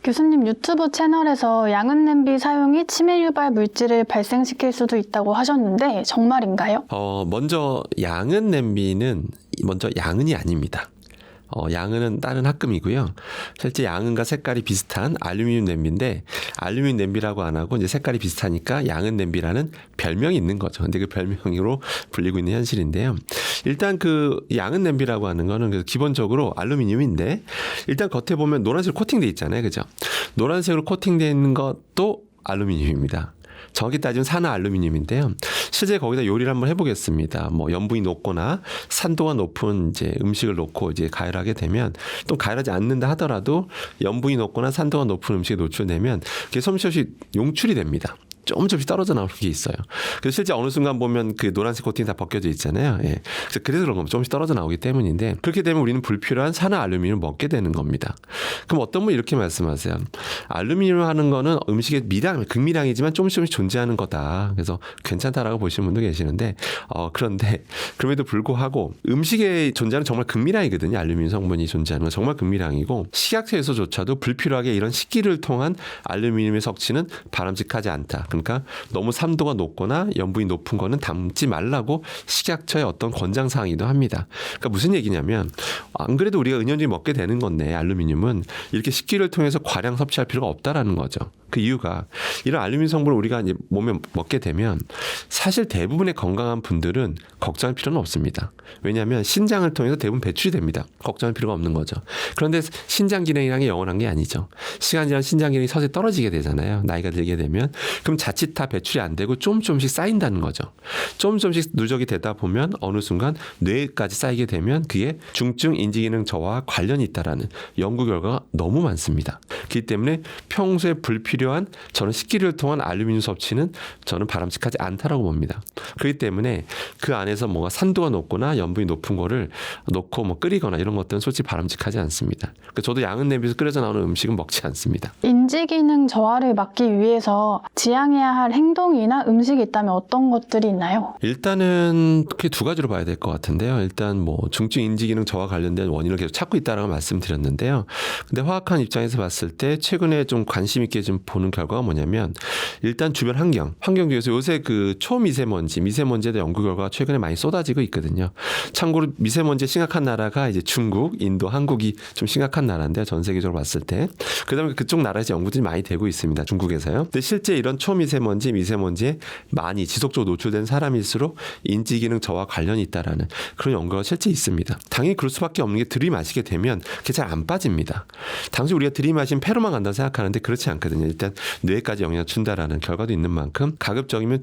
교수님 유튜브 채널에서 양은 냄비 사용이 치매 유발 물질을 발생시킬 수도 있다고 하셨는데 정말인가요? 먼저 양은 냄비는 먼저 양은이 아닙니다. 양은은 다른 합금이고요. 실제 양은과 색깔이 비슷한 알루미늄 냄비인데 알루미늄 냄비라고 안 하고 이제 색깔이 비슷하니까 양은 냄비라는 별명이 있는 거죠. 근데 그 별명으로 불리고 있는 현실인데요. 일단 그 양은 냄비라고 하는 거는 기본적으로 알루미늄인데 일단 겉에 보면 노란색 코팅돼 있잖아요. 그죠? 노란색으로 코팅되어 있는 것도 알루미늄입니다. 정확히 따지면 산화 알루미늄인데요. 실제 거기다 요리를 한번 해보겠습니다. 뭐 염분이 높거나 산도가 높은 이제 음식을 놓고 이제 가열하게 되면 또 가열하지 않는다 하더라도 염분이 높거나 산도가 높은 음식에 노출되면 그게 솜씨 없이 용출이 됩니다. 조금씩 떨어져 나오는 게 있어요. 그래서 실제 어느 순간 보면 그 노란색 코팅이 다 벗겨져 있잖아요. 예. 그래서 그런 겁니다. 조금씩 떨어져 나오기 때문인데 그렇게 되면 우리는 불필요한 산화 알루미늄을 먹게 되는 겁니다. 그럼 어떤 분이 이렇게 말씀하세요. 알루미늄 하는 거는 음식의 극미량이지만 조금씩 존재하는 거다. 그래서 괜찮다라고 보시는 분도 계시는데 그런데 그럼에도 불구하고 음식에 존재하는 정말 극미량이거든요. 알루미늄 성분이 존재하는 건 정말 극미량이고 식약처에서조차도 불필요하게 이런 식기를 통한 알루미늄의 섭취는 바람직하지 않다. 그러니까 너무 산도가 높거나 염분이 높은 거는 담지 말라고 식약처의 어떤 권장 사항이기도 합니다. 그러니까 무슨 얘기냐면 안 그래도 우리가 은연중에 먹게 되는 건데 알루미늄은 이렇게 식기를 통해서 과량 섭취할 필요가 없다라는 거죠. 그 이유가 이런 알루미늄 성분을 우리가 이제 몸에 먹게 되면 사실 대부분의 건강한 분들은 걱정할 필요는 없습니다. 왜냐하면 신장을 통해서 대부분 배출이 됩니다. 걱정할 필요가 없는 거죠. 그런데 신장 기능이란 게 영원한 게 아니죠. 시간 지나면 신장 기능이 서서히 떨어지게 되잖아요. 나이가 들게 되면. 그럼 자칫 다 배출이 안 되고 조금씩 쌓인다는 거죠. 조금씩 누적이 되다 보면 어느 순간 뇌까지 쌓이게 되면 그게 중증 인지기능 저하와 관련이 있다라는 연구 결과가 너무 많습니다. 그렇기 때문에 평소에 불필요한 저는 식기를 통한 알루미늄 섭취는 저는 바람직하지 않다라고 봅니다. 그렇기 때문에 그 안에서 뭔가 산도가 높거나 염분이 높은 거를 넣고 뭐 끓이거나 이런 것들은 솔직히 바람직하지 않습니다. 그러니까 저도 양은 냄비에서 끓여져 나오는 음식은 먹지 않습니다. 인지기능 저하를 막기 위해서 지양해야 할 행동이나 음식이 있다면 어떤 것들이 있나요? 일단은 크게 두 가지로 봐야 될 것 같은데요. 일단 뭐 중증 인지기능 저하 관련된 원인을 계속 찾고 있다라고 말씀드렸는데요. 근데 화학한 입장에서 봤을 때 최근에 좀 관심 있게 좀 보는 결과가 뭐냐면 일단 주변 환경 중에서 요새 그 미세먼지에 대한 연구 결과가 최근에 많이 쏟아지고 있거든요. 참고로 미세먼지 심각한 나라가 이제 중국, 인도, 한국이 좀 심각한 나라인데 전 세계적으로 봤을 때 그다음에 그쪽 나라에서 연구들이 많이 되고 있습니다. 중국에서요. 근데 실제 이런 미세먼지에 많이 지속적으로 노출된 사람일수록 인지기능 저하 관련이 있다라는 그런 연구가 실제 있습니다. 당연히 그럴 수밖에 없는 게 들이마시게 되면 그게 잘 안 빠집니다. 당시 우리가 들이마신 폐로만 간다고 생각하는데 그렇지 않거든요. 일단 뇌까지 영향을 준다라는 결과도 있는 만큼 가급적이면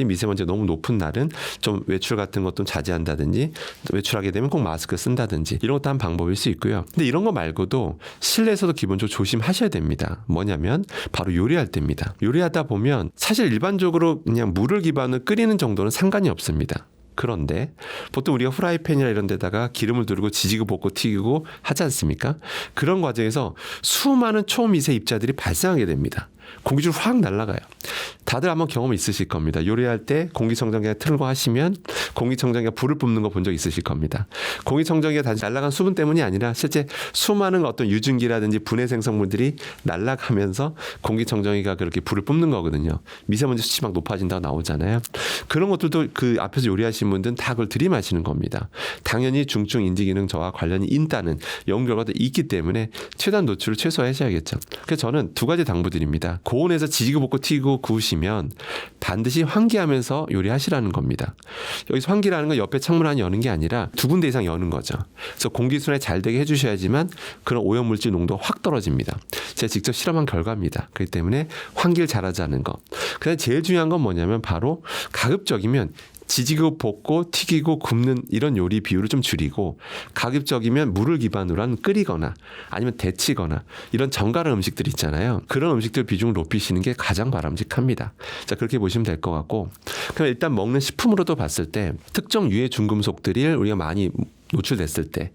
미세먼지가 너무 높은 날은 좀 외출 같은 것도 자제한다든지 외출하게 되면 꼭 마스크 쓴다든지 이런 것도 한 방법일 수 있고요. 근데 이런 거 말고도 실내에서도 기본적으로 조심하셔야 됩니다. 뭐냐면 바로 요리할 때입니다. 요리하다 보면 사실 일반적으로 그냥 물을 기반으로 끓이는 정도는 상관이 없습니다. 그런데 보통 우리가 후라이팬이나 이런 데다가 기름을 두르고 지지고 볶고 튀기고 하지 않습니까? 그런 과정에서 수많은 초미세 입자들이 발생하게 됩니다. 공기중 확 날아가요. 다들 한번 경험 있으실 겁니다. 요리할 때 공기청정기가 틀고 하시면 공기청정기가 불을 뿜는 거 본 적 있으실 겁니다. 공기청정기가 단지 날아간 수분 때문이 아니라 실제 수많은 어떤 유증기라든지 분해생 성분들이 날아가면서 공기청정기가 그렇게 불을 뿜는 거거든요. 미세먼지 수치 막 높아진다고 나오잖아요. 그런 것들도 그 앞에서 요리하신 분들은 다 그걸 들이마시는 겁니다. 당연히 중증 인지기능 저하 관련이 있다는 연구 결과도 있기 때문에 최대한 노출을 최소화하셔야겠죠. 그래서 저는 두 가지 당부드립니다. 고온에서 지지고 볶고 튀기고 구우시면 반드시 환기하면서 요리하시라는 겁니다. 여기서 환기라는 건 옆에 창문 하나 여는 게 아니라 두 군데 이상 여는 거죠. 그래서 공기순환이 잘 되게 해주셔야지만 그런 오염물질 농도가 확 떨어집니다. 제가 직접 실험한 결과입니다. 그렇기 때문에 환기를 잘하자는 거. 그다음에 제일 중요한 건 뭐냐면 바로 가급적이면 지지고 볶고 튀기고 굽는 이런 요리 비율을 좀 줄이고 가급적이면 물을 기반으로 한 끓이거나 아니면 데치거나 이런 정갈한 음식들 있잖아요. 그런 음식들 비중을 높이시는 게 가장 바람직합니다. 자, 그렇게 보시면 될 것 같고 그럼 일단 먹는 식품으로도 봤을 때 특정 유해 중금속들이 우리가 많이 노출됐을 때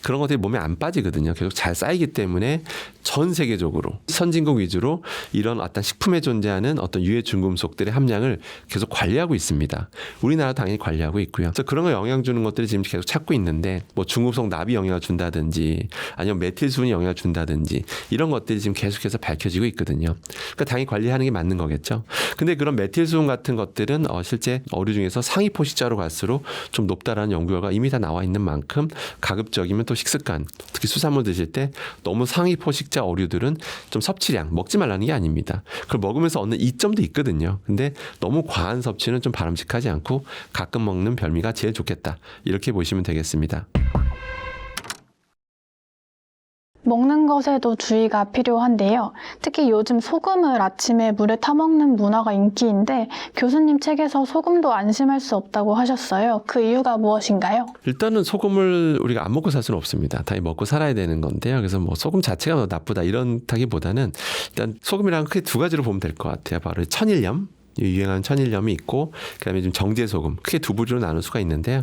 그런 것들이 몸에 안 빠지거든요. 계속 잘 쌓이기 때문에 전 세계적으로 선진국 위주로 이런 어떤 식품에 존재하는 어떤 유해 중금속들의 함량을 계속 관리하고 있습니다. 우리나라도 당연히 관리하고 있고요. 그래서 그런 거 영향 주는 것들이 지금 계속 찾고 있는데 뭐 중금속 납이 영향을 준다든지 아니면 메틸수분이 영향을 준다든지 이런 것들이 지금 계속해서 밝혀지고 있거든요. 그러니까 당연히 관리하는 게 맞는 거겠죠. 근데 그런 메틸수분 같은 것들은 실제 어류 중에서 상위 포식자로 갈수록 좀 높다라는 연구 결과 이미 다 나와 있는 만큼 가급적이면 또 식습관, 특히 수산물 드실 때 너무 상위 포식자 어류들은 좀 섭취량 먹지 말라는 게 아닙니다. 그걸 먹으면서 얻는 이점도 있거든요. 근데 너무 과한 섭취는 좀 바람직하지 않고 가끔 먹는 별미가 제일 좋겠다. 이렇게 보시면 되겠습니다. 먹는 것에도 주의가 필요한데요. 특히 요즘 소금을 아침에 물에 타먹는 문화가 인기인데 교수님 책에서 소금도 안심할 수 없다고 하셨어요. 그 이유가 무엇인가요? 일단은 소금을 우리가 안 먹고 살 수는 없습니다. 당연히 먹고 살아야 되는 건데요. 그래서 뭐 소금 자체가 나쁘다 이런다기보다는 일단 소금이랑 크게 두 가지로 보면 될 것 같아요. 바로 천일염. 유행하는 천일염이 있고 그다음에 좀 정제소금 크게 두 부류로 나눌 수가 있는데요.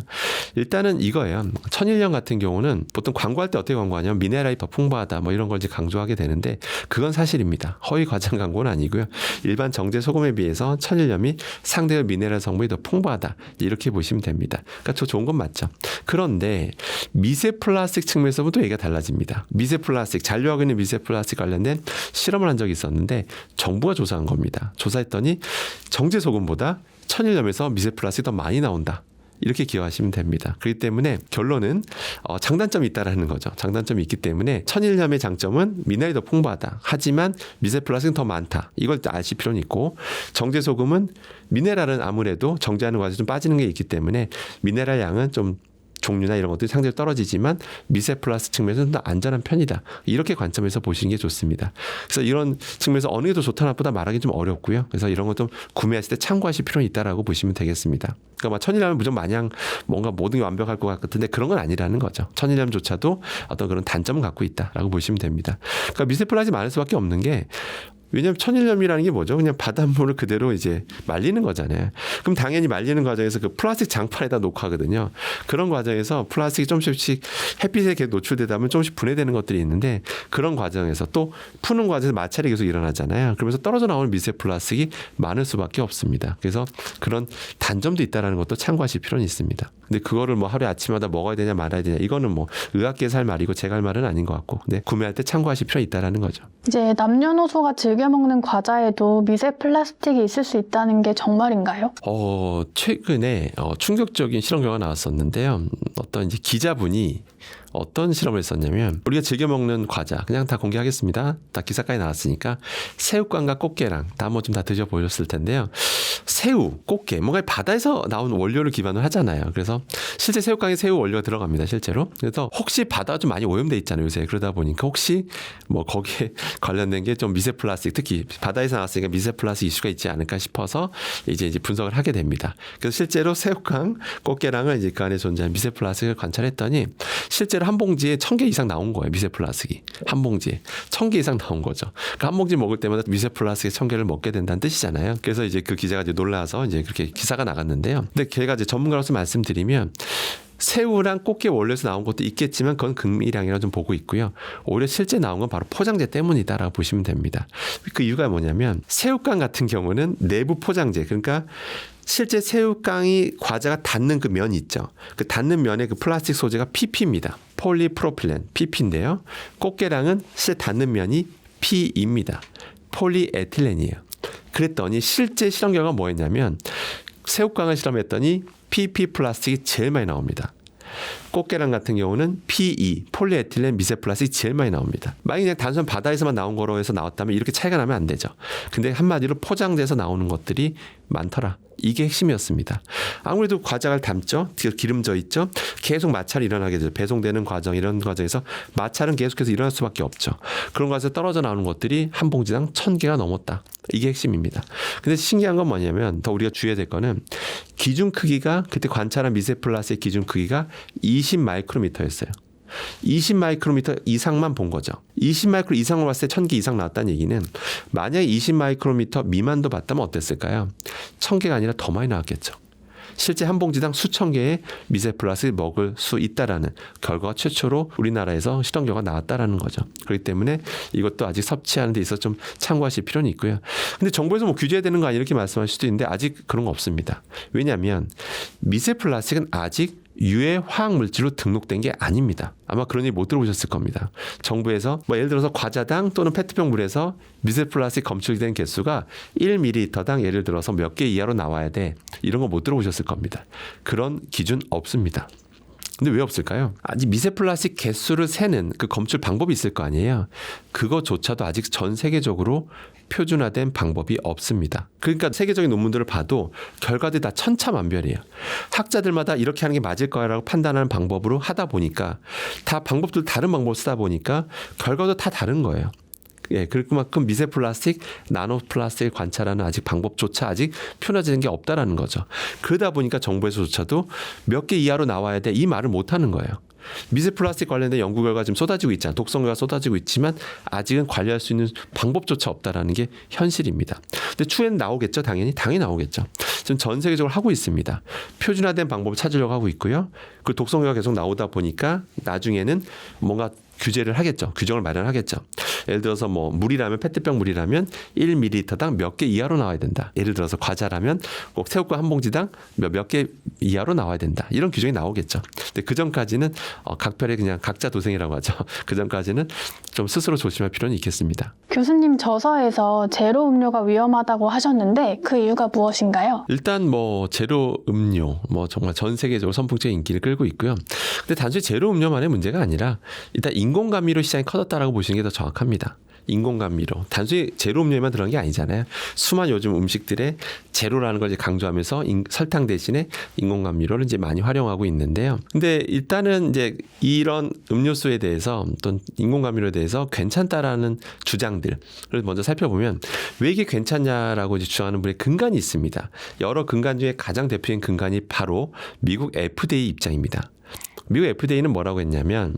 일단은 이거예요. 천일염 같은 경우는 보통 광고할 때 어떻게 광고하냐면 미네랄이 더 풍부하다 뭐 이런 걸 이제 강조하게 되는데 그건 사실입니다. 허위 과장 광고는 아니고요. 일반 정제소금에 비해서 천일염이 상대적 미네랄 성분이 더 풍부하다 이렇게 보시면 됩니다. 그러니까 저 좋은 건 맞죠. 그런데 미세 플라스틱 측면에서 또 얘기가 달라집니다. 미세 플라스틱 잔류하고 있는 미세 플라스틱 관련된 실험을 한 적이 있었는데 정부가 조사한 겁니다. 조사했더니 정제소금보다 천일염에서 미세 플라스틱이 더 많이 나온다. 이렇게 기억하시면 됩니다. 그렇기 때문에 결론은 장단점이 있다라는 거죠. 장단점이 있기 때문에 천일염의 장점은 미네랄이 더 풍부하다. 하지만 미세 플라스틱은 더 많다. 이걸 아실 필요는 있고 정제소금은 미네랄은 아무래도 정제하는 과정에서 좀 빠지는 게 있기 때문에 미네랄 양은 좀 종류나 이런 것들이 상대적으로 떨어지지만 미세 플라스틱 측면에서는 더 안전한 편이다. 이렇게 관점에서 보시는 게 좋습니다. 그래서 이런 측면에서 어느 게 더 좋다 나쁘다 말하기 좀 어렵고요. 그래서 이런 것 좀 구매하실 때 참고하실 필요는 있다라고 보시면 되겠습니다. 그러니까 막 천일염은 무조건 마냥 뭔가 모든 게 완벽할 것 같은데 그런 건 아니라는 거죠. 천일염조차도 어떤 그런 단점을 갖고 있다라고 보시면 됩니다. 그러니까 미세 플라스틱이 많을 수밖에 없는 게 왜냐하면 천일염이라는 게 뭐죠? 그냥 바닷물을 그대로 이제 말리는 거잖아요. 그럼 당연히 말리는 과정에서 그 플라스틱 장판에다 녹화하거든요. 그런 과정에서 플라스틱이 조금씩 햇빛에 계속 노출되다 보면 조금씩 분해되는 것들이 있는데 그런 과정에서 또 푸는 과정에서 마찰이 계속 일어나잖아요. 그러면서 떨어져 나오는 미세 플라스틱이 많을 수밖에 없습니다. 그래서 그런 단점도 있다는 것도 참고하실 필요는 있습니다. 근데 그거를 뭐 하루에 아침마다 먹어야 되냐 말아야 되냐 이거는 뭐 의학계에서 할 말이고 제가 할 말은 아닌 것 같고 근데 구매할 때 참고하실 필요는 있다는 거죠. 이제 남녀노소가 즐겨 먹는 과자에도 미세 플라스틱이 있을 수 있다는 게 정말인가요? 최근에 충격적인 실험 결과가 나왔었는데요. 어떤 이제 기자분이 어떤 실험을 했었냐면 우리가 즐겨 먹는 과자 그냥 다 공개하겠습니다. 다 기사까지 나왔으니까 새우깡과 꽃게랑 다 한번 좀 다 드셔보셨을 텐데요. 새우, 꽃게 뭔가 바다에서 나온 원료를 기반으로 하잖아요. 그래서 실제 새우깡에 새우 원료가 들어갑니다. 실제로. 그래서 혹시 바다가 좀 많이 오염돼 있잖아요. 요새 그러다 보니까 혹시 뭐 거기에 관련된 게 좀 미세 플라스틱 특히 바다에서 나왔으니까 미세 플라스틱 이슈가 있지 않을까 싶어서 이제 분석을 하게 됩니다. 그래서 실제로 새우깡, 꽃게랑을 이제 그 안에 존재하는 미세 플라스틱을 관찰했더니 실제로 한 봉지에 1000개 이상 나온 거예요. 미세 플라스틱이. 한 봉지에 1000개 이상 나온 거죠. 그러니까 한 봉지 먹을 때마다 미세 플라스틱 1000개를 먹게 된다는 뜻이잖아요. 그래서 이제 그 기자가 이제 놀라서 이제 그렇게 기사가 나갔는데요. 근데 걔가 이제 전문가로서 말씀드리면 새우랑 꽃게 원료에서 나온 것도 있겠지만 그건 극미량이라고 좀 보고 있고요. 오히려 실제 나온 건 바로 포장재 때문이다라고 보시면 됩니다. 그 이유가 뭐냐면 새우깡 같은 경우는 내부 포장재 그러니까 실제 새우깡이 과자가 닿는 그 면 있죠. 그 닿는 면의 그 플라스틱 소재가 PP입니다. 폴리프로필렌 PP인데요. 꽃게랑은 실제 닿는 면이 PE입니다. 폴리에틸렌이에요. 그랬더니 실제 실험 결과가 뭐였냐면 새우깡을 실험했더니 PP 플라스틱이 제일 많이 나옵니다. 꽃게랑 같은 경우는 PE, 폴리에틸렌 미세 플라스틱이 제일 많이 나옵니다. 만약에 그냥 단순 바다에서만 나온 거로 해서 나왔다면 이렇게 차이가 나면 안 되죠. 근데 한마디로 포장돼서 나오는 것들이 많더라. 이게 핵심이었습니다. 아무래도 과자를 담죠. 기름져 있죠. 계속 마찰이 일어나게 되죠. 배송되는 과정 이런 과정에서 마찰은 계속해서 일어날 수밖에 없죠. 그런 과정에서 떨어져 나오는 것들이 한 봉지당 1000개가 넘었다. 이게 핵심입니다. 근데 신기한 건 뭐냐면 더 우리가 주의해야 될 거는 기준 크기가 그때 관찰한 미세 플라스틱 기준 크기가 20 마이크로미터였어요. 20 마이크로미터 이상만 본 거죠. 20 마이크로 이상을 봤을 때 1000개 이상 나왔다는 얘기는 만약에 20 마이크로미터 미만도 봤다면 어땠을까요? 1000개가 아니라 더 많이 나왔겠죠. 실제 한 봉지당 수천 개의 미세 플라스틱을 먹을 수 있다라는 결과가 최초로 우리나라에서 실험 결과가 나왔다라는 거죠. 그렇기 때문에 이것도 아직 섭취하는 데 있어서 좀 참고하실 필요는 있고요. 근데 정부에서 뭐 규제해야 되는 거 아니야 이렇게 말씀하실 수도 있는데 아직 그런 거 없습니다. 왜냐하면 미세 플라스틱은 아직 유해 화학 물질로 등록된 게 아닙니다. 아마 그런 얘기 못 들어보셨을 겁니다. 정부에서 뭐 예를 들어서 과자당 또는 페트병 물에서 미세 플라스틱 검출된 개수가 1ml당 예를 들어서 몇 개 이하로 나와야 돼. 이런 거 못 들어보셨을 겁니다. 그런 기준 없습니다. 근데 왜 없을까요? 아직 미세 플라스틱 개수를 세는 그 검출 방법이 있을 거 아니에요. 그거조차도 아직 전 세계적으로 표준화된 방법이 없습니다. 그러니까 세계적인 논문들을 봐도 결과들이 다 천차만별이에요. 학자들마다 이렇게 하는 게 맞을 거라고 판단하는 방법으로 하다 보니까 다 방법들 다른 방법을 쓰다 보니까 결과도 다 다른 거예요. 예, 그만큼 미세 플라스틱, 나노 플라스틱을 관찰하는 아직 방법조차 아직 표현되는 게 없다라는 거죠. 그러다 보니까 정부에서조차도 몇 개 이하로 나와야 돼 이 말을 못 하는 거예요. 미세 플라스틱 관련된 연구 결과가 지금 쏟아지고 있잖아요. 독성 결과가 쏟아지고 있지만 아직은 관리할 수 있는 방법조차 없다라는 게 현실입니다. 근데 추후에는 나오겠죠. 당연히 나오겠죠. 지금 전 세계적으로 하고 있습니다. 표준화된 방법을 찾으려고 하고 있고요. 그 독성 결과가 계속 나오다 보니까 나중에는 뭔가 규제를 하겠죠. 규정을 마련하겠죠. 예를 들어서 뭐 물이라면 페트병 물이라면 1ml당 몇 개 이하로 나와야 된다. 예를 들어서 과자라면 꼭 새우과 한 봉지당 몇 개 이하로 나와야 된다. 이런 규정이 나오겠죠. 근데 그 전까지는 각별의 그냥 각자 도생이라고 하죠. 그 전까지는 좀 스스로 조심할 필요는 있겠습니다. 교수님 저서에서 제로 음료가 위험하다고 하셨는데 그 이유가 무엇인가요? 일단 뭐 제로 음료 뭐 정말 전 세계적으로 선풍적인 인기를 끌고 있고요. 근데 단순히 제로 음료만의 문제가 아니라 일단 인공감미료 시장이 커졌다라고 보시는 게 더 정확합니다. 인공감미료. 단순히 제로 음료에만 들어간 게 아니잖아요. 수많은 요즘 음식들에 제로라는 걸 이제 강조하면서 설탕 대신에 인공감미료를 이제 많이 활용하고 있는데요. 근데 일단은 이제 이런 음료수에 대해서 또는 인공감미료에 대해서 괜찮다라는 주장들을 먼저 살펴보면 왜 이게 괜찮냐라고 이제 주장하는 분의 근간이 있습니다. 여러 근간 중에 가장 대표적인 근간이 바로 미국 FDA 입장입니다. 미국 FDA는 뭐라고 했냐면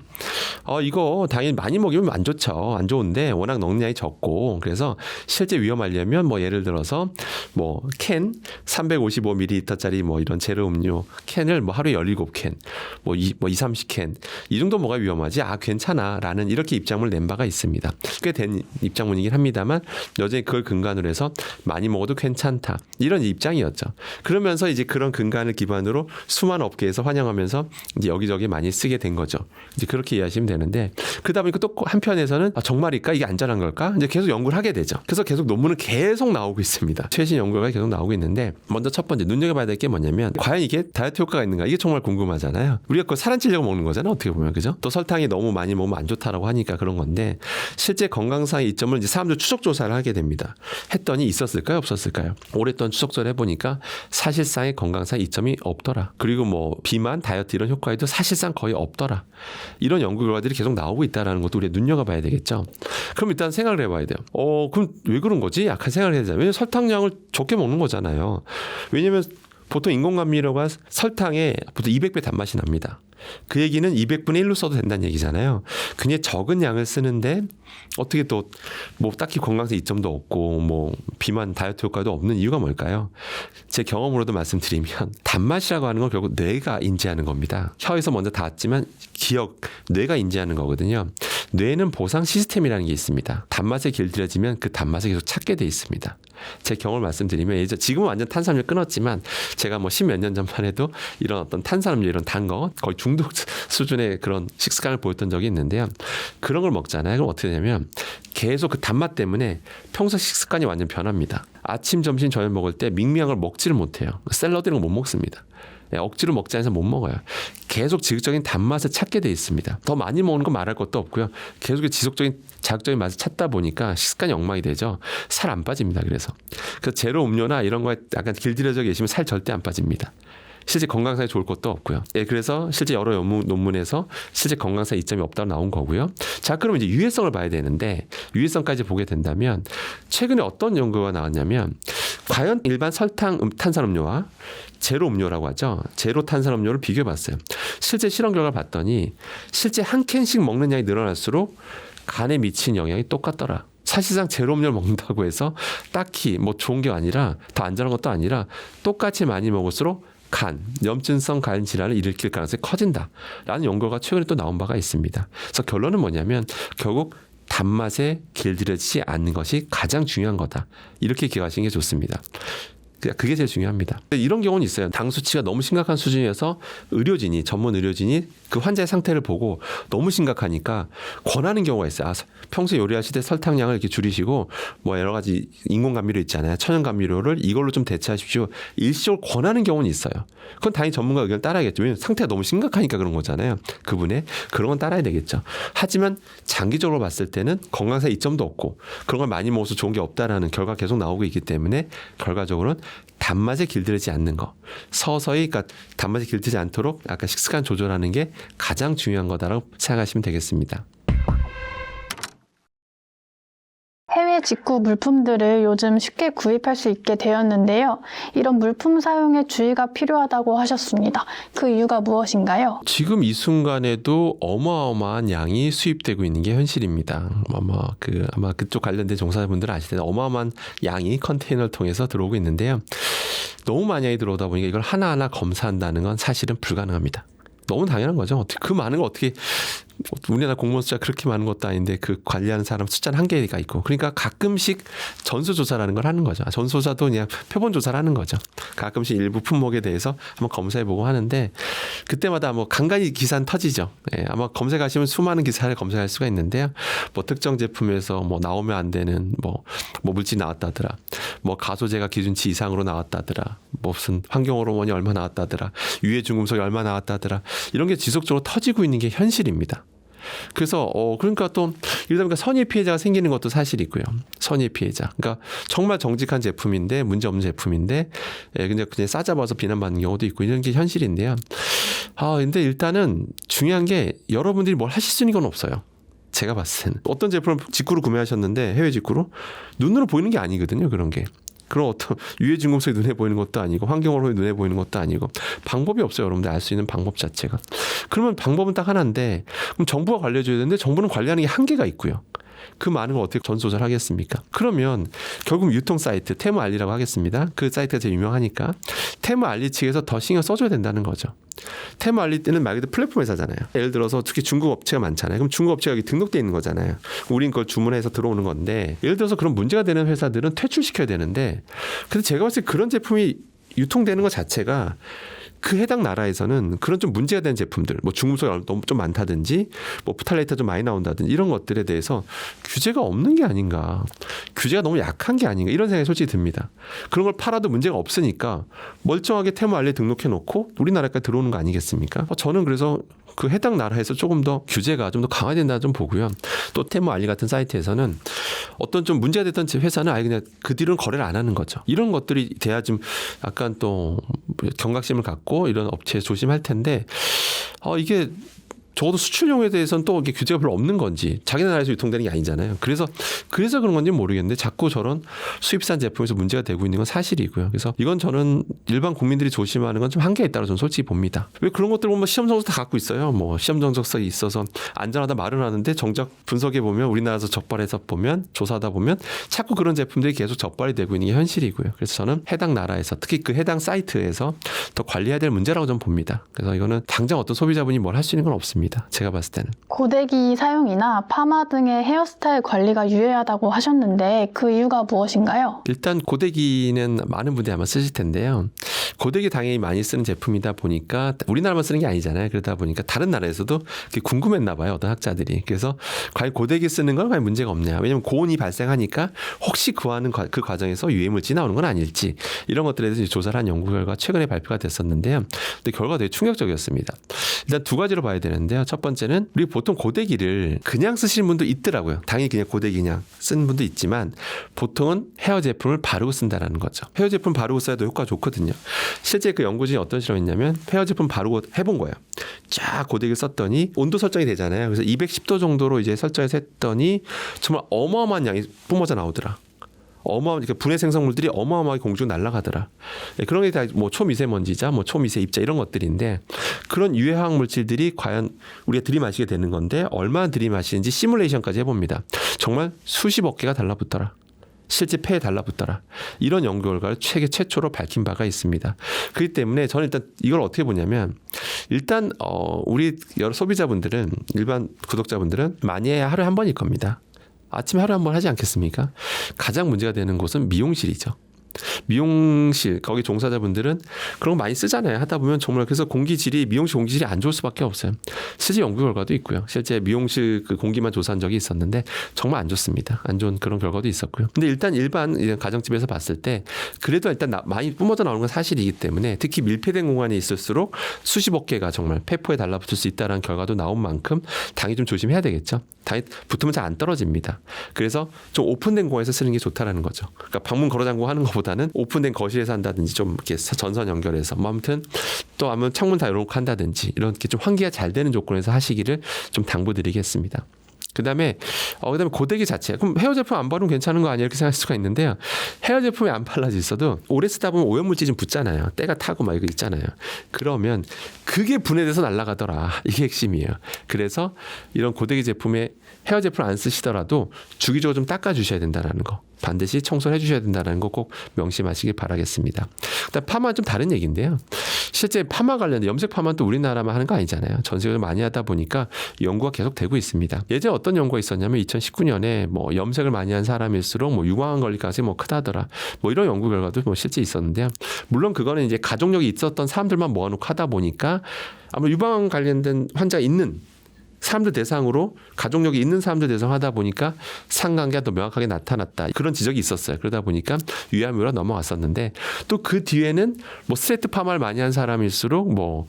이거 당연히 많이 먹이면 안 좋죠. 안 좋은데 워낙 넣량이 적고 그래서 실제 위험하려면 뭐 예를 들어서 뭐 캔 355ml짜리 뭐 이런 제로 음료 캔을 뭐 하루에 17캔 뭐 30캔 이 정도 뭐가 위험하지? 괜찮아라는 이렇게 입장문을 낸 바가 있습니다. 꽤 된 입장문이긴 합니다만 여전히 그걸 근간으로 해서 많이 먹어도 괜찮다. 이런 입장이었죠. 그러면서 이제 그런 근간을 기반으로 수많은 업계에서 환영하면서 이제 여기저기 많이 쓰게 된 거죠. 이제 그렇게 이해하시면 되는데 그러다 보니까 또 한편에서는 정말일까? 이게 안전한 걸까? 이제 계속 연구를 하게 되죠. 그래서 계속 논문은 계속 나오고 있습니다. 최신 연구가 계속 나오고 있는데 먼저 첫 번째 눈여겨봐야 될 게 뭐냐면 과연 이게 다이어트 효과가 있는가? 이게 정말 궁금하잖아요. 우리가 그걸 살안찌려고 먹는 거잖아요. 어떻게 보면 그죠? 또 설탕이 너무 많이 먹으면 안 좋다라고 하니까 그런 건데 실제 건강상의 이점을 이제 사람들 추적 조사를 하게 됩니다. 했더니 있었을까요? 없었을까요? 오랫동안 추적 조사를 해보니까 사실상의 건강상 이점이 없더라. 그리고 뭐 비만, 다이어트 이런 효과에도 사실상 거의 없더라. 이런 연구 결과들이 계속 나오고 있다는 것도 우리가 눈여겨봐야 되겠죠. 그럼 일단 생각을 해봐야 돼요. 그럼 왜 그런 거지? 약간 생각을 해야 되잖아요. 왜냐면 설탕량을 적게 먹는 거잖아요. 왜냐면 보통 인공감미료가 설탕에 보통 200배 단맛이 납니다. 그 얘기는 200분의 1로 써도 된다는 얘기잖아요. 굉장히 적은 양을 쓰는데 어떻게 또 뭐 딱히 건강상 이점도 없고 뭐 비만 다이어트 효과도 없는 이유가 뭘까요? 제 경험으로도 말씀드리면 단맛이라고 하는 건 결국 뇌가 인지하는 겁니다. 혀에서 먼저 닿았지만 뇌가 인지하는 거거든요. 뇌는 보상 시스템이라는 게 있습니다. 단맛에 길들여지면 그 단맛을 계속 찾게 돼 있습니다. 제 경험을 말씀드리면 지금은 완전 탄산음료 끊었지만 제가 뭐 10몇 년 전만 해도 이런 어떤 탄산음료 이런 단 거 거의 중독 수준의 그런 식습관을 보였던 적이 있는데요. 그런 걸 먹잖아요. 그럼 어떻게 되냐면 계속 그 단맛 때문에 평소 식습관이 완전 변합니다. 아침, 점심, 저녁 먹을 때 밍밍한 걸 먹지를 못해요. 샐러드 이런 거 못 먹습니다. 억지로 먹지 않아서 못 먹어요. 계속 지극적인 단맛을 찾게 돼 있습니다. 더 많이 먹는 건 말할 것도 없고요. 계속 지속적인 자극적인 맛을 찾다 보니까 식습관이 엉망이 되죠. 살 안 빠집니다. 그래서 제로 음료나 이런 거에 약간 길들여져 계시면 살 절대 안 빠집니다. 실제 건강상에 좋을 것도 없고요. 그래서 실제 여러 논문에서 실제 건강상 이점이 없다고 나온 거고요. 자, 그러면 이제 유해성을 봐야 되는데 유해성까지 보게 된다면 최근에 어떤 연구가 나왔냐면 과연 일반 설탕 탄산음료와 제로 음료라고 하죠. 제로 탄산음료를 비교해봤어요. 실제 실험 결과를 봤더니 실제 한 캔씩 먹는 양이 늘어날수록 간에 미친 영향이 똑같더라. 사실상 제로 음료를 먹는다고 해서 딱히 뭐 좋은 게 아니라 더 안전한 것도 아니라 똑같이 많이 먹을수록 간, 염증성 간 질환을 일으킬 가능성이 커진다라는 연구가 최근에 또 나온 바가 있습니다. 그래서 결론은 뭐냐면 결국 단맛에 길들여지지 않는 것이 가장 중요한 거다. 이렇게 기억하시는 게 좋습니다. 그게 제일 중요합니다. 이런 경우는 있어요. 당 수치가 너무 심각한 수준이어서 전문 의료진이 그 환자의 상태를 보고 너무 심각하니까 권하는 경우가 있어요. 평소에 요리하실 때 설탕량을 이렇게 줄이시고 뭐 여러 가지 인공 감미료 있잖아요. 천연 감미료를 이걸로 좀 대체하십시오. 일시적으로 권하는 경우는 있어요. 그건 당연히 전문가 의견을 따라야겠죠. 왜냐하면 상태가 너무 심각하니까 그런 거잖아요. 그분의 그런 건 따라야 되겠죠. 하지만 장기적으로 봤을 때는 건강상 이점도 없고 그런 걸 많이 먹어서 좋은 게 없다라는 결과가 계속 나오고 있기 때문에 결과적으로는 단맛에 길들이지 않는 거. 서서히 그러니까 단맛에 길들이지 않도록 아까 식습관 조절하는 게 가장 중요한 거다라고 생각하시면 되겠습니다. 해외 직구 물품들을 요즘 쉽게 구입할 수 있게 되었는데요. 이런 물품 사용에 주의가 필요하다고 하셨습니다. 그 이유가 무엇인가요? 지금 이 순간에도 어마어마한 양이 수입되고 있는 게 현실입니다. 아마 그쪽 관련된 종사자분들은 아실 텐데 어마어마한 양이 컨테이너를 통해서 들어오고 있는데요. 너무 많이 들어오다 보니까 이걸 하나하나 검사한다는 건 사실은 불가능합니다. 너무 당연한 거죠. 그 많은 걸 어떻게 우리나라 공무원 숫자 그렇게 많은 것도 아닌데 그 관리하는 사람 숫자는 한계가 있고 그러니까 가끔씩 전수조사라는 걸 하는 거죠. 전수조사도 그냥 표본조사를 하는 거죠. 가끔씩 일부 품목에 대해서 한번 검사해보고 하는데 그때마다 뭐 간간히 기사는 터지죠. 예, 아마 검색하시면 수많은 기사를 검색할 수가 있는데요. 뭐 특정 제품에서 뭐 나오면 안 되는 뭐 물질 나왔다더라. 뭐 가소제가 기준치 이상으로 나왔다더라. 무슨 환경호르몬이 얼마 나왔다더라. 유해 중금속이 얼마 나왔다더라. 이런 게 지속적으로 터지고 있는 게 현실입니다. 그래서 그러니까 또 이러다 보니까 선의 피해자가 생기는 것도 사실이고요. 선의 피해자. 그러니까 정말 정직한 제품인데 문제 없는 제품인데 그냥 싸잡아서 비난받는 경우도 있고 이런 게 현실인데요. 근데 일단은 중요한 게 여러분들이 뭘 하실 수 있는 건 없어요. 제가 봤을 때는 어떤 제품을 직구로 구매하셨는데 해외 직구로 눈으로 보이는 게 아니거든요. 그런 게. 그런 어떤 유해 중금속이 눈에 보이는 것도 아니고 환경호르몬이 눈에 보이는 것도 아니고 방법이 없어요. 여러분들 알 수 있는 방법 자체가. 그러면 방법은 딱 하나인데 그럼 정부가 관리해줘야 되는데 정부는 관리하는 게 한계가 있고요. 그 많은 걸 어떻게 전수조절하겠습니까? 그러면 결국 유통 사이트 테무알리라고 하겠습니다. 그 사이트가 제일 유명하니까 테무알리 측에서 더 신경 써줘야 된다는 거죠. 테무알리 때는 말 그대로 플랫폼 회사잖아요. 예를 들어서 특히 중국 업체가 많잖아요. 그럼 중국 업체가 여기 등록돼 있는 거잖아요. 우린 그걸 주문해서 들어오는 건데 예를 들어서 그런 문제가 되는 회사들은 퇴출시켜야 되는데 근데 제가 봤을 때 그런 제품이 유통되는 것 자체가 그 해당 나라에서는 그런 좀 문제가 되는 제품들, 뭐 중금속이 너무 좀 많다든지, 뭐 프탈레이터 좀 많이 나온다든지 이런 것들에 대해서 규제가 없는 게 아닌가, 규제가 너무 약한 게 아닌가 이런 생각이 솔직히 듭니다. 그런 걸 팔아도 문제가 없으니까 멀쩡하게 테무알리에 등록해놓고 우리나라까지 들어오는 거 아니겠습니까? 저는 그래서 그 해당 나라에서 조금 더 규제가 좀 더 강화된다 좀 보고요. 또 테무알리 같은 사이트에서는 어떤 좀 문제가 됐던 회사는 아예 그냥 그 뒤로는 거래를 안 하는 거죠. 이런 것들이 돼야 좀 약간 또 경각심을 갖고 이런 업체에 조심할 텐데 이게 적어도 수출용에 대해서는 또 이게 규제가 별로 없는 건지 자기 나라에서 유통되는 게 아니잖아요. 그래서 그런 건지 모르겠는데 자꾸 저런 수입산 제품에서 문제가 되고 있는 건 사실이고요. 그래서 이건 저는 일반 국민들이 조심하는 건 좀 한계가 있다고 저는 솔직히 봅니다. 왜 그런 것들 보면 시험 정적서 다 갖고 있어요. 뭐 시험 정적서에 있어서 안전하다 말은 하는데 정작 분석해 보면 우리나라에서 적발해서 보면 조사하다 보면 자꾸 그런 제품들이 계속 적발이 되고 있는 게 현실이고요. 그래서 저는 해당 나라에서 특히 그 해당 사이트에서 더 관리해야 될 문제라고 저는 봅니다. 그래서 이거는 당장 어떤 소비자분이 뭘 할 수 있는 건 없습니다. 제가 봤을 때는. 고데기 사용이나 파마 등의 헤어스타일 관리가 유해하다고 하셨는데 그 이유가 무엇인가요? 일단 고데기는 많은 분들이 아마 쓰실 텐데요. 고데기 당연히 많이 쓰는 제품이다 보니까 우리나라만 쓰는 게 아니잖아요. 그러다 보니까 다른 나라에서도 그게 궁금했나 봐요. 어떤 학자들이. 그래서 과연 고데기 쓰는 건 과연 문제가 없냐. 왜냐하면 고온이 발생하니까 혹시 그 과정에서 유해물질이 나오는 건 아닐지 이런 것들에 대해서 조사를 한 연구 결과 최근에 발표가 됐었는데요. 근데 결과가 되게 충격적이었습니다. 일단 두 가지로 봐야 되는데요. 첫 번째는 우리 보통 고데기를 그냥 쓰시는 분도 있더라고요. 당연히 그냥 고데기 그냥 쓰는 분도 있지만 보통은 헤어 제품을 바르고 쓴다라는 거죠. 헤어 제품 바르고 써야 더 효과가 좋거든요. 실제 그 연구 중에 어떤 실험했냐면 헤어 제품 바르고 해본 거예요. 쫙 고데기를 썼더니 온도 설정이 되잖아요. 그래서 210도 정도로 이제 설정해서 했더니 정말 어마어마한 양이 뿜어져 나오더라. 어마어마하게 분해 생성물들이 어마어마하게 공중에 날아가더라. 그런 게 다 뭐 초미세먼지자, 뭐 초미세 입자 이런 것들인데 그런 유해화학 물질들이 과연 우리가 들이마시게 되는 건데 얼마나 들이마시는지 시뮬레이션까지 해봅니다. 정말 수십억 개가 달라붙더라. 실제 폐에 달라붙더라. 이런 연구 결과를 세계 최초로 밝힌 바가 있습니다. 그렇기 때문에 저는 일단 이걸 어떻게 보냐면 일단 우리 여러 소비자분들은 일반 구독자분들은 많이 해야 하루에 한 번일 겁니다. 아침에 하루에 한 번 하지 않겠습니까? 가장 문제가 되는 곳은 미용실이죠. 미용실 거기 종사자분들은 그런 거 많이 쓰잖아요. 하다 보면 정말 그래서 미용실 공기질이 안 좋을 수밖에 없어요. 실제 연구 결과도 있고요. 실제 미용실 그 공기만 조사한 적이 있었는데 정말 안 좋습니다. 안 좋은 그런 결과도 있었고요. 근데 일단 일반 가정집에서 봤을 때 그래도 일단 많이 뿜어져 나오는 건 사실이기 때문에 특히 밀폐된 공간이 있을수록 수십억 개가 정말 폐포에 달라붙을 수 있다는 결과도 나온 만큼 당연히 좀 조심해야 되겠죠. 당연히 붙으면 잘 안 떨어집니다. 그래서 좀 오픈된 공간에서 쓰는 게 좋다라는 거죠. 그러니까 방문 걸어 잠그고 하는 것보다는 오픈된 거실에서 한다든지 좀 이렇게 전선 연결해서 뭐 아무튼 또 아무튼 창문 다 열어놓고 한다든지 이렇게 좀 환기가 잘 되는 조건에서 하시기를 좀 당부드리겠습니다. 그다음에 고데기 자체. 그럼 헤어 제품 안 바르면 괜찮은 거 아니야 이렇게 생각할 수가 있는데요. 헤어 제품이 안 발라져 있어도 오래 쓰다 보면 오염물질 좀 붙잖아요. 때가 타고 막 이거 있잖아요. 그러면 그게 분해돼서 날아가더라. 이게 핵심이에요. 그래서 이런 고데기 제품에 헤어 제품 안 쓰시더라도 주기적으로 좀 닦아주셔야 된다는 거. 반드시 청소를 해주셔야 된다는 거 꼭 명심하시길 바라겠습니다. 일단 파마는 좀 다른 얘기인데요. 실제 파마 관련된 염색 파마는 또 우리나라만 하는 거 아니잖아요. 전 세계적으로 많이 하다 보니까 연구가 계속 되고 있습니다. 예전에 어떤 연구가 있었냐면 2019년에 뭐 염색을 많이 한 사람일수록 뭐 유방암 걸릴 가능성이 뭐 크다더라. 뭐 이런 연구 결과도 뭐 실제 있었는데요. 물론 그거는 이제 가족력이 있었던 사람들만 모아놓고 하다 보니까 아마 유방암 관련된 환자가 있는 사람들 대상으로 가족력이 있는 사람들 대상 하다 보니까 상관계가 더 명확하게 나타났다. 그런 지적이 있었어요. 그러다 보니까 위암으로 넘어갔었는데 또 그 뒤에는 뭐 스트레이트 파마를 많이 한 사람일수록 뭐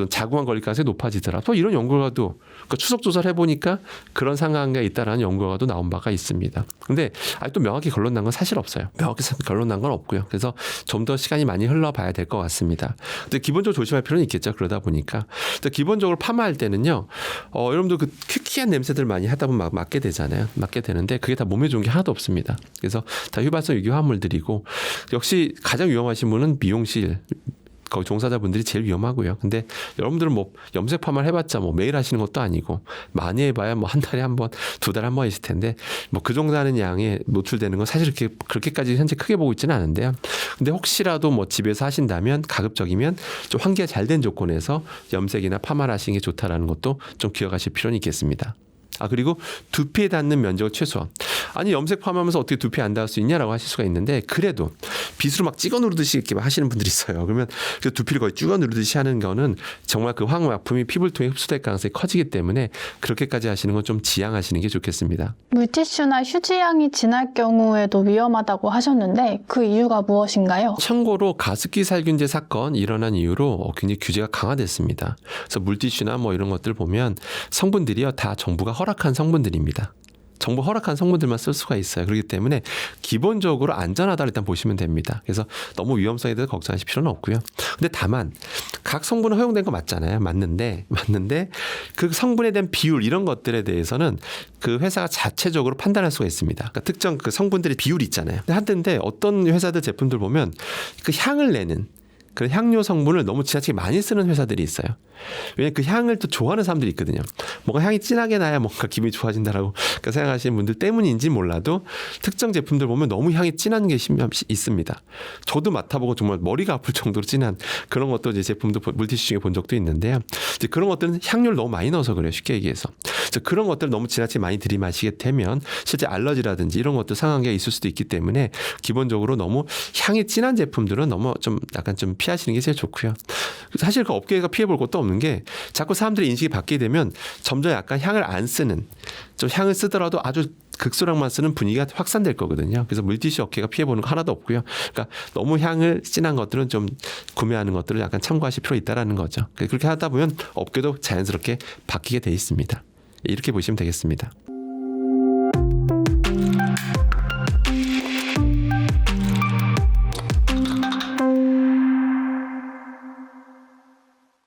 자궁암 걸릴 가능성이 높아지더라. 또 이런 연구 결과도 그러니까 추적 조사를 해보니까 그런 상관계가 있다라는 연구 결과도 나온 바가 있습니다. 근데 아직도 명확히 결론 난 건 사실 없어요. 명확히 결론 난 건 없고요. 그래서 좀 더 시간이 많이 흘러봐야 될 것 같습니다. 근데 기본적으로 조심할 필요는 있겠죠. 그러다 보니까 기본적으로 파마할 때는요. 여러분들 그 퀴퀴한 냄새들 많이 하다 보면 맡게 되잖아요. 맡게 되는데 그게 다 몸에 좋은 게 하나도 없습니다. 그래서 다 휘발성 유기 화합물들이고 역시 가장 위험하신 분은 미용실 거기 종사자분들이 제일 위험하고요. 근데 여러분들은 뭐 염색 파마를 해봤자 뭐 매일 하시는 것도 아니고 많이 해봐야 뭐 한 달에 한 번, 두 달에 한 번이실 텐데 뭐 그 정도 하는 양에 노출되는 건 사실 그렇게까지 현재 크게 보고 있지는 않은데요. 근데 혹시라도 뭐 집에서 하신다면 가급적이면 좀 환기가 잘 된 조건에서 염색이나 파마를 하시는 게 좋다라는 것도 좀 기억하실 필요는 있겠습니다. 그리고 두피에 닿는 면적을 최소화. 아니 염색 파마하면서 어떻게 두피에 안 닿을 수 있냐라고 하실 수가 있는데 그래도 빗으로 막 찍어 누르듯이 이렇게 하시는 분들이 있어요. 그러면 그 두피를 거의 찍어 누르듯이 하는 거는 정말 그 화학약품이 피부를 통해 흡수될 가능성이 커지기 때문에 그렇게까지 하시는 건 좀 지양하시는 게 좋겠습니다. 물티슈나 휴지향이 진할 경우에도 위험하다고 하셨는데 그 이유가 무엇인가요? 참고로 가습기 살균제 사건 일어난 이후로 굉장히 규제가 강화됐습니다. 그래서 물티슈나 뭐 이런 것들 보면 성분들이요 다 정부가 허락한 성분들입니다. 정부 허락한 성분들만 쓸 수가 있어요. 그렇기 때문에 기본적으로 안전하다 일단 보시면 됩니다. 그래서 너무 위험성에 대해서 걱정하실 필요는 없고요. 근데 다만 각 성분은 허용된 거 맞잖아요. 맞는데 그 성분에 대한 비율 이런 것들에 대해서는 그 회사가 자체적으로 판단할 수가 있습니다. 그러니까 특정 그 성분들의 비율이 있잖아요. 근데 어떤 회사들 제품들 보면 그 향을 내는 그런 향료 성분을 너무 지나치게 많이 쓰는 회사들이 있어요. 왜냐하면 그 향을 또 좋아하는 사람들이 있거든요. 뭔가 향이 진하게 나야 뭔가 기분이 좋아진다라고 생각하시는 분들 때문인지 몰라도 특정 제품들 보면 너무 향이 진한 게 있습니다. 저도 맡아보고 정말 머리가 아플 정도로 진한 그런 것도 이제 제품도 물티슈 중에 본 적도 있는데요. 이제 그런 것들은 향료를 너무 많이 넣어서 그래요. 쉽게 얘기해서. 그래서 그런 것들 너무 지나치게 많이 들이마시게 되면 실제 알러지라든지 이런 것도 상한계가 있을 수도 있기 때문에 기본적으로 너무 향이 진한 제품들은 너무 좀 약간 좀 피하시는 게 제일 좋고요. 사실 그 업계가 피해볼 것도 없는 게 자꾸 사람들의 인식이 바뀌게 되면 점점 약간 향을 안 쓰는 좀 향을 쓰더라도 아주 극소량만 쓰는 분위기가 확산될 거거든요. 그래서 물티슈 업계가 피해보는 거 하나도 없고요. 그러니까 너무 향을 진한 것들은 좀 구매하는 것들을 약간 참고하실 필요가 있다는 거죠. 그렇게 하다 보면 업계도 자연스럽게 바뀌게 돼 있습니다. 이렇게 보시면 되겠습니다.